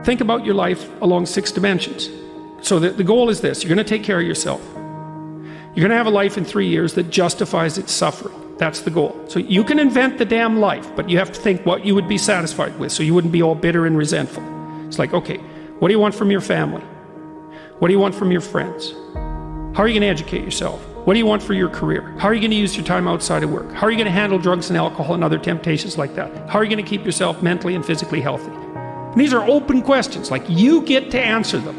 think about your life along 6 dimensions. So the goal is this: you're going to take care of yourself. You're going to have a life in 3 years that justifies its suffering. That's the goal. So you can invent the damn life, but you have to think what you would be satisfied with, so you wouldn't be all bitter and resentful. It's like, okay, what do you want from your family? What do you want from your friends? How are you going to educate yourself? What do you want for your career? How are you going to use your time outside of work? How are you going to handle drugs and alcohol and other temptations like that? How are you going to keep yourself mentally and physically healthy? And these are open questions, like you get to answer them.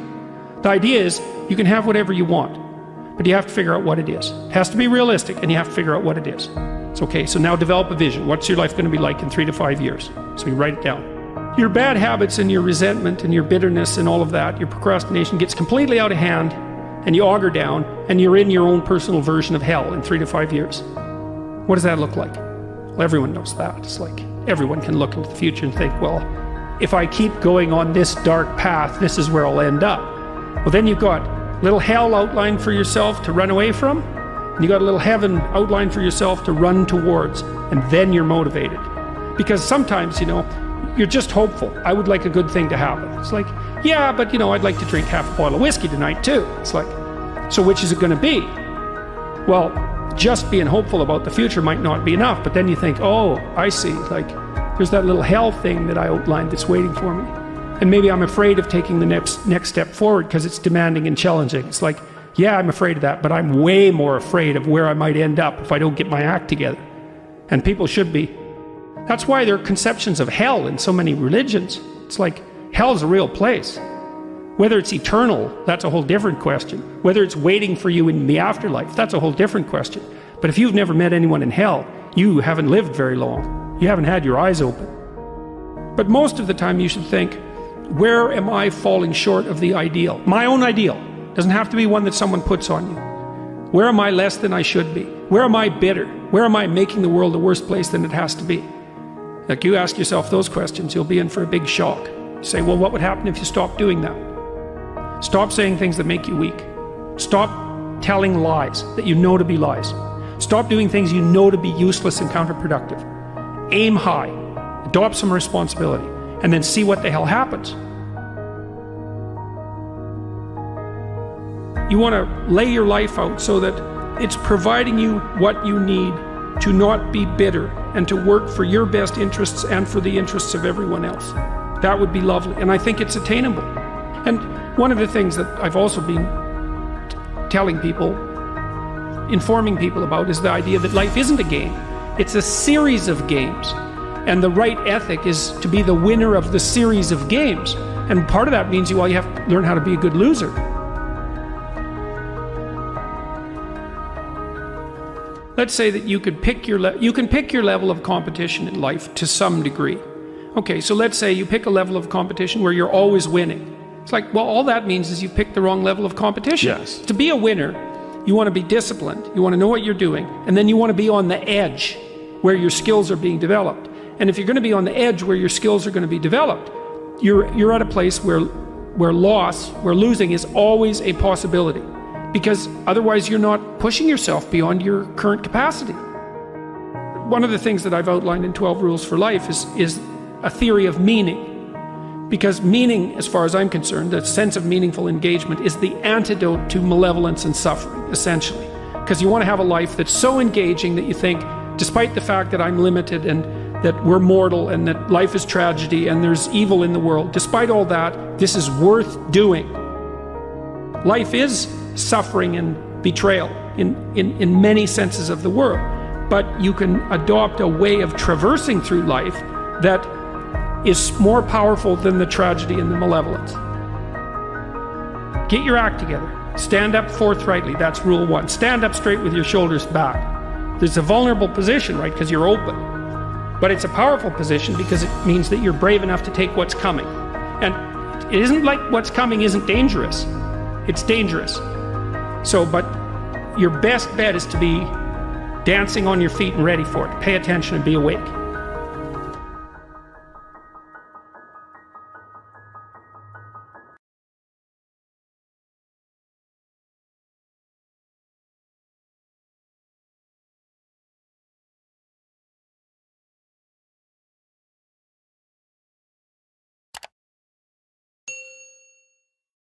The idea is you can have whatever you want, but you have to figure out what it is. It has to be realistic, and you have to figure out what it is. It's okay, so now develop a vision. What's your life going to be like in 3 to 5 years? So you write it down. Your bad habits and your resentment and your bitterness and all of that, your procrastination gets completely out of hand, and you auger down, and you're in your own personal version of hell in 3 to 5 years. What does that look like? Well, everyone knows that. It's like everyone can look into the future and think, well, if I keep going on this dark path, this is where I'll end up. Well, then you've got a little hell outlined for yourself to run away from, and you got a little heaven outlined for yourself to run towards, and then you're motivated. Because sometimes, you know, you're just hopeful. I would like a good thing to happen. It's like, yeah, but you know, I'd like to drink half a bottle of whiskey tonight too. It's like, so which is it going to be? Well, just being hopeful about the future might not be enough, but then you think, oh, I see, like, there's that little hell thing that I outlined that's waiting for me. And maybe I'm afraid of taking the next step forward because it's demanding and challenging. It's like, yeah, I'm afraid of that, but I'm way more afraid of where I might end up if I don't get my act together. And people should be. That's why there are conceptions of hell in so many religions. It's like, hell's a real place. Whether it's eternal, that's a whole different question. Whether it's waiting for you in the afterlife, that's a whole different question. But if you've never met anyone in hell, you haven't lived very long. You haven't had your eyes open. But most of the time you should think, where am I falling short of the ideal? My own ideal. Doesn't have to be one that someone puts on you. Where am I less than I should be? Where am I bitter? Where am I making the world a worse place than it has to be? Like, you ask yourself those questions, you'll be in for a big shock. You say, well, what would happen if you stopped doing that? Stop saying things that make you weak. Stop telling lies that you know to be lies. Stop doing things you know to be useless and counterproductive. Aim high, adopt some responsibility, and then see what the hell happens. You want to lay your life out so that it's providing you what you need to not be bitter and to work for your best interests and for the interests of everyone else. That would be lovely, and I think it's attainable. And one of the things that I've also been telling people, informing people about, is the idea that life isn't a game. It's a series of games. And the right ethic is to be the winner of the series of games. And part of that means you have to learn how to be a good loser. Let's say that you could pick your level of competition in life to some degree. Okay, so let's say you pick a level of competition where you're always winning. It's like, well, all that means is you picked the wrong level of competition. Yes. To be a winner, you want to be disciplined, you want to know what you're doing, and then you want to be on the edge where your skills are being developed. And if you're going to be on the edge where your skills are going to be developed, you're at a place where losing is always a possibility. Because otherwise you're not pushing yourself beyond your current capacity. One of the things that I've outlined in 12 Rules for Life is a theory of meaning. Because meaning, as far as I'm concerned, the sense of meaningful engagement, is the antidote to malevolence and suffering, essentially. Because you want to have a life that's so engaging that you think, despite the fact that I'm limited and that we're mortal and that life is tragedy and there's evil in the world, despite all that, this is worth doing. Life is suffering and betrayal in many senses of the word, but you can adopt a way of traversing through life that is more powerful than the tragedy and the malevolence. Get your act together. Stand up forthrightly. That's rule 1. Stand up straight with your shoulders back. There's a vulnerable position, right, because you're open. But it's a powerful position because it means that you're brave enough to take what's coming. And it isn't like what's coming isn't dangerous. It's dangerous. So, but your best bet is to be dancing on your feet and ready for it. Pay attention and be awake.